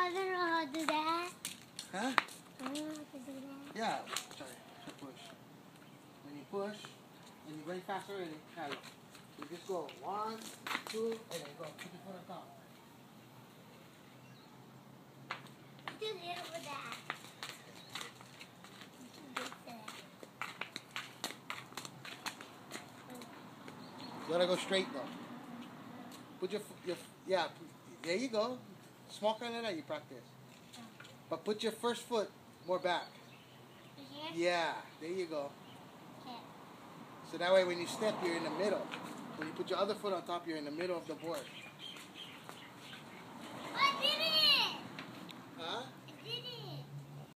I don't know how to do that. Huh? I don't know how to do that. Yeah. Try push. When you push, and you're going faster already, now look. You just go 1, 2, and then go. Put your foot on top. Do it over that. You gotta go straight though. Put your yeah, there you go. Small kind of that you practice. But put your first foot more back. Here? Yeah, there you go. Okay. So that way when you step, you're in the middle. When you put your other foot on top, you're in the middle of the board. I did it! Huh?